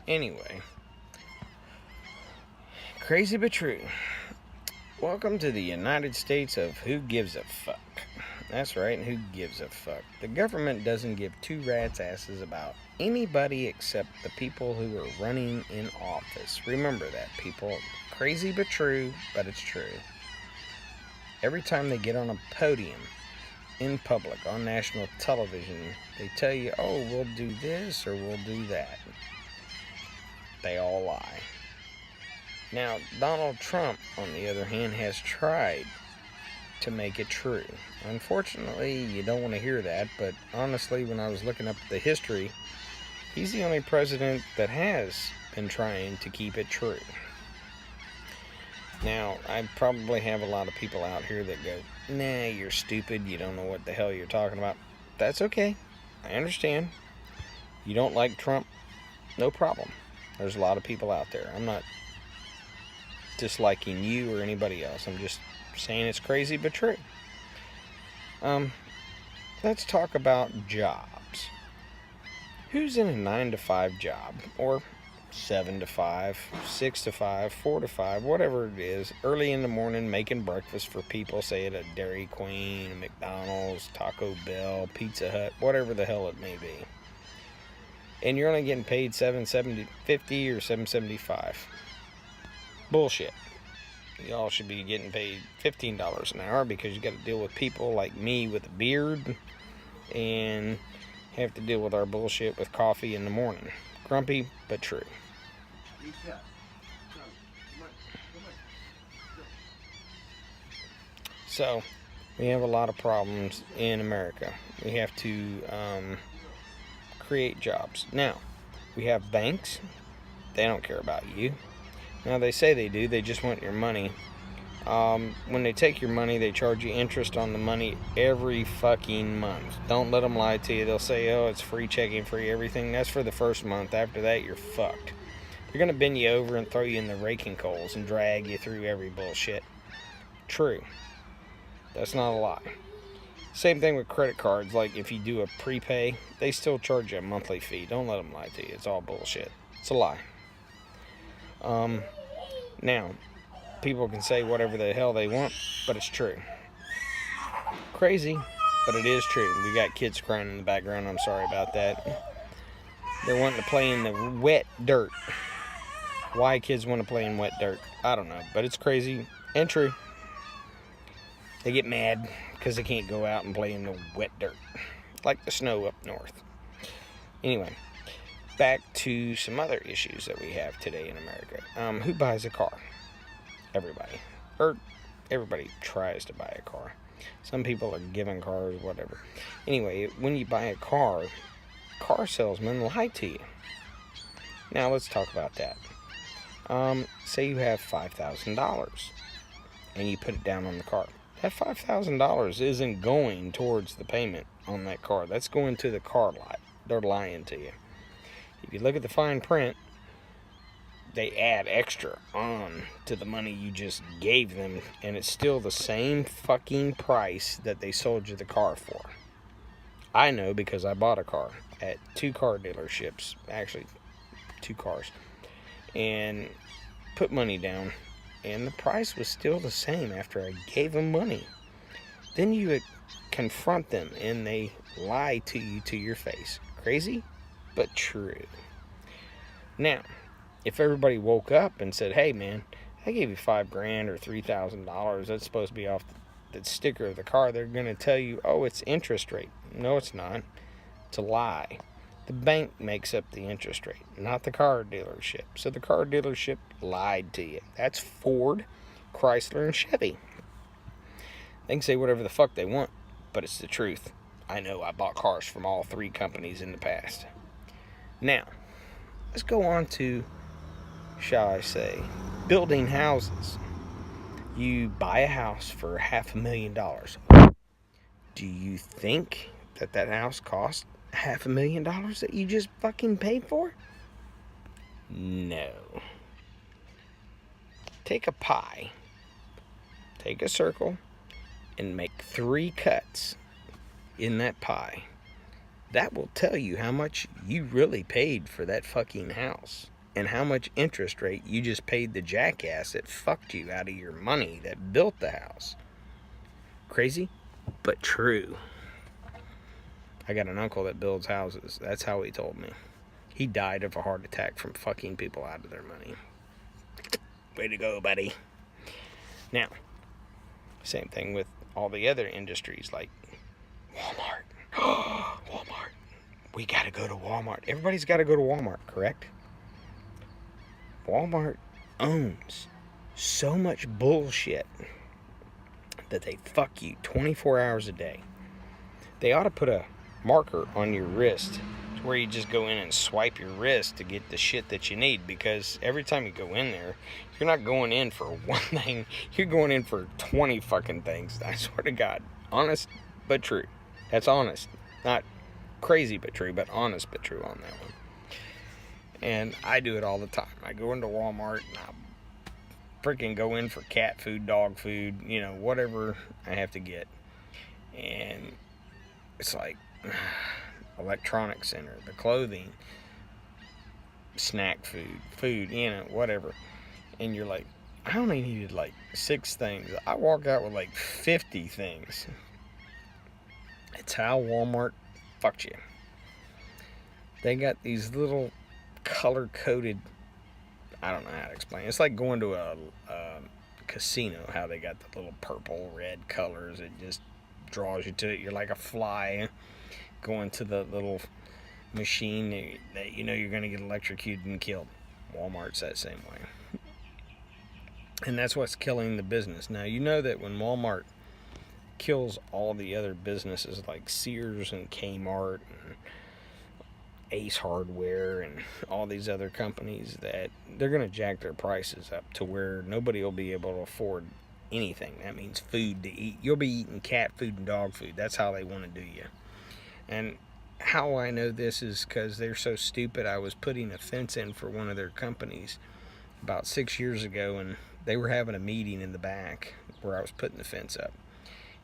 Anyway, crazy but true. Welcome to the United States of who gives a fuck. That's right, who gives a fuck. The government doesn't give two rats' asses about anybody except the people who are running in office. Remember that, people. Crazy but true, but it's true. Every time they get on a podium in public, on national television, they tell you, oh, we'll do this or we'll do that. They all lie. Now, Donald Trump, on the other hand, has tried to make it true. Unfortunately, you don't want to hear that, but honestly, when I was looking up the history, he's the only president that has been trying to keep it true. Now, I probably have a lot of people out here that go, nah, you're stupid, you don't know what the hell you're talking about. That's okay. I understand. You don't like Trump? No problem. There's a lot of people out there. I'm not disliking you or anybody else. I'm just saying it's crazy but true. Let's talk about jobs. Who's in a 9-to-5 job? Or 7-to-5, 6-to-5, 4-to-5, whatever it is, early in the morning making breakfast for people, say at a Dairy Queen, a McDonald's, Taco Bell, Pizza Hut, whatever the hell it may be. And you're only getting paid $7.50 or $7.75. Bullshit. Y'all should be getting paid $15 an hour because you got to deal with people like me with a beard and have to deal with our bullshit with coffee in the morning. Grumpy, but true. So, we have a lot of problems in America. We have to create jobs. Now, we have banks. They don't care about you. Now, they say they do. They just want your money. When they take your money, they charge you interest on the money every fucking month. Don't let them lie to you. They'll say, oh, it's free checking, free everything. That's for the first month. After that, you're fucked. They're going to bend you over and throw you in the raking coals and drag you through every bullshit. True. That's not a lie. Same thing with credit cards. Like, if you do a prepay, they still charge you a monthly fee. Don't let them lie to you. It's all bullshit. It's a lie. Now, people can say whatever the hell they want, but it's true. Crazy, but it is true. We got kids crying in the background. I'm sorry about that. They're wanting to play in the wet dirt. Why kids want to play in wet dirt, I don't know, but it's crazy and true. They get mad because they can't go out and play in the wet dirt, like the snow up north. Anyway, back to some other issues that we have today in America. Who buys a car? Everybody. Or everybody tries to buy a car. Some people are given cars, whatever. Anyway, when you buy a car salesmen lie to you. Now, let's talk about that. Say you have $5,000 and you put it down on the car. That $5,000 isn't going towards the payment on that car. That's going to the car lot. They're lying to you. If you look at the fine print, they add extra on to the money you just gave them, and it's still the same fucking price that they sold you the car for. I know because I bought a car at 2 car dealerships, actually 2 cars, and put money down, and the price was still the same after I gave them money. Then you confront them, and they lie to you to your face. Crazy, but true. Now, if everybody woke up and said, hey man, I gave you $5,000 or $3,000, that's supposed to be off the sticker of the car, they're going to tell you, oh, it's interest rate. No, it's not. It's a lie. The bank makes up the interest rate, not the car dealership. So the car dealership lied to you. That's Ford, Chrysler, and Chevy. They can say whatever the fuck they want, but it's the truth. I know I bought cars from all 3 companies in the past. Now, let's go on to, shall I say, building houses. You buy a house for $500,000. Do you think that house cost $500,000 that you just fucking paid for? No. Take a pie, take a circle, and make 3 cuts in that pie. That will tell you how much you really paid for that fucking house. and how much interest rate you just paid the jackass that fucked you out of your money that built the house. Crazy, but true. I got an uncle that builds houses. That's how he told me. He died of a heart attack from fucking people out of their money. Way to go, buddy. Now, same thing with all the other industries like Walmart. Walmart. We gotta go to Walmart. Everybody's gotta go to Walmart, correct? Walmart owns so much bullshit that they fuck you 24 hours a day. They ought to put a marker on your wrist where you just go in and swipe your wrist to get the shit that you need, because every time you go in there, you're not going in for one thing, you're going in for 20 fucking things. I swear to God. Honest but true. That's honest. Not crazy but true, but honest but true on that one. And I do it all the time. I go into Walmart and I freaking go in for cat food, dog food, you know, whatever I have to get. And it's like electronics center, the clothing, snack food, you know, whatever. And you're like, I only needed like 6 things. I walk out with like 50 things. It's how Walmart fucked you. They got these little color-coded, I don't know how to explain it. It's like going to a casino, how they got the little purple, red colors. It just draws you to it. You're like a fly going to the little machine that you know you're going to get electrocuted and killed. Walmart's that same way. And that's what's killing the business. Now, you know that when Walmart kills all the other businesses like Sears and Kmart and Ace Hardware and all these other companies, that they're going to jack their prices up to where nobody will be able to afford anything. That means food to eat. You'll be eating cat food and dog food. That's how they want to do you. And how I know this is because they're so stupid. I was putting a fence in for one of their companies about 6 years ago, and they were having a meeting in the back where I was putting the fence up.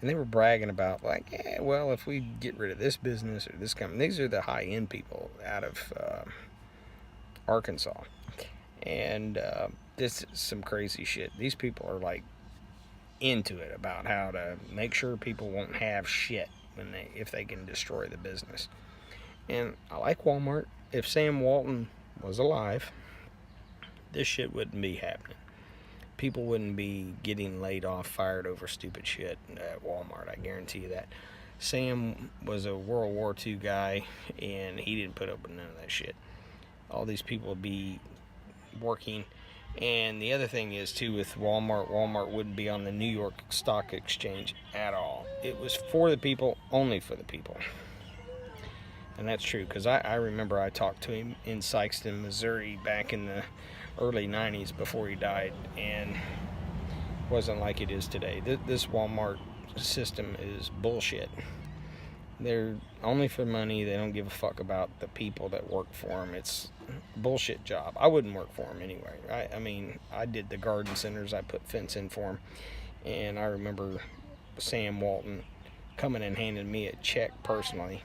And they were bragging about, like, yeah, well, if we get rid of this business or this company, these are the high-end people out of Arkansas. And this is some crazy shit. These people are, like, into it about how to make sure people won't have shit if they can destroy the business. And I like Walmart. If Sam Walton was alive, this shit wouldn't be happening. People wouldn't be getting laid off, fired over stupid shit at Walmart. I guarantee you that. Sam was a World War II guy, and he didn't put up with none of that shit. All these people would be working. And the other thing is, too, with Walmart wouldn't be on the New York Stock Exchange at all. It was for the people, only for the people. And that's true, because I remember I talked to him in Sikeston, Missouri, back in the early 90s before he died, and it wasn't like it is today. This Walmart system is bullshit. They're only for money. They don't give a fuck about the people that work for them. It's a bullshit job. I wouldn't work for them anyway. I mean, I did the garden centers. I put fence in for them, and I remember Sam Walton coming and handing me a check personally,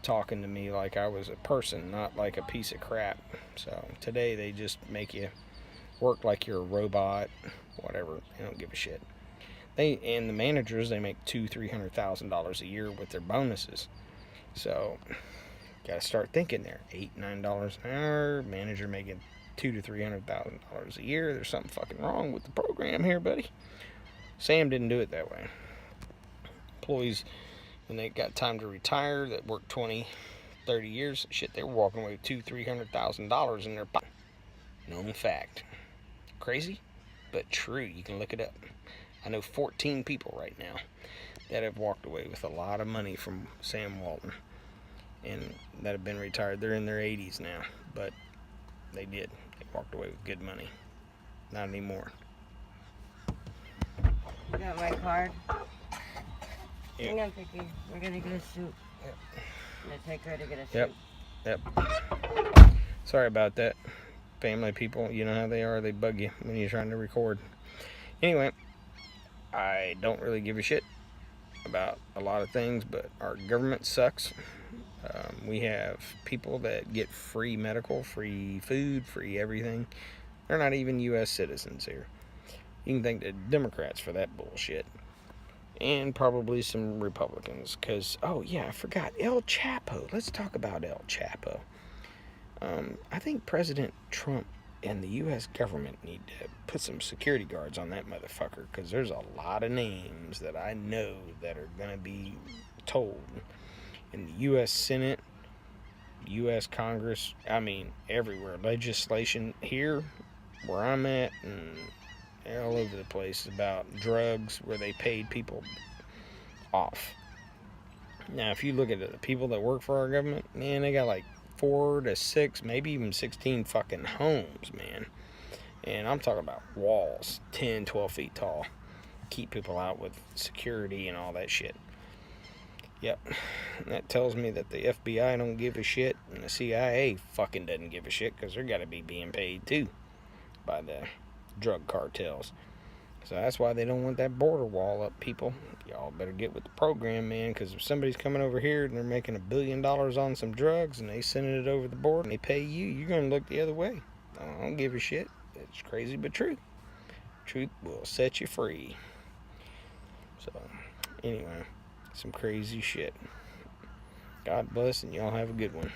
talking to me like I was a person, not like a piece of crap. So today they just make you work like you're a robot, whatever. They don't give a shit. And the managers, they make $200,000-$300,000 a year with their bonuses. So gotta start thinking there. $8-9 an hour, manager making $200,000 to $300,000 a year. There's something fucking wrong with the program here, buddy. Sam didn't do it that way. Employees, when they got time to retire, that worked 20, 30 years, shit, they were walking away with $200,000-$300,000 in their pocket. Known fact. Crazy, but true. You can look it up. I know 14 people right now that have walked away with a lot of money from Sam Walton, and that have been retired. They're in their 80s now, but they did. They walked away with good money. Not anymore. You got my card? Yeah. Hang on, Vicky. We're gonna get a soup. Yep. I'm gonna take her to get a soup. Yep. Sorry about that. Family people, you know how they are. They bug you when you're trying to record. Anyway, I don't really give a shit about a lot of things, but our government sucks. We have people that get free medical, free food, free everything. They're not even U.S. citizens here. You can thank the Democrats for that bullshit. And probably some Republicans. Because, oh yeah, I forgot. El Chapo. Let's talk about El Chapo. I think President Trump and the U.S. government need to put some security guards on that motherfucker. Because there's a lot of names that I know that are going to be told in the U.S. Senate, U.S. Congress, I mean, everywhere. Legislation here, where I'm at, and all over the place about drugs where they paid people off. Now, if you look at the people that work for our government, man, they got like 4 to 6, maybe even 16 fucking homes, man. And I'm talking about walls, 10, 12 feet tall. Keep people out with security and all that shit. Yep, that tells me that the FBI don't give a shit, and the CIA fucking doesn't give a shit, because they're got to be being paid too by the drug cartels. So that's why they don't want that border wall up, people. Y'all better get with the program, man, because if somebody's coming over here and they're making $1 billion on some drugs and they sending it over the border and they pay you, you're going to look the other way. I don't give a shit. It's crazy but true. Truth will set you free. So, anyway, some crazy shit. God bless, and y'all have a good one.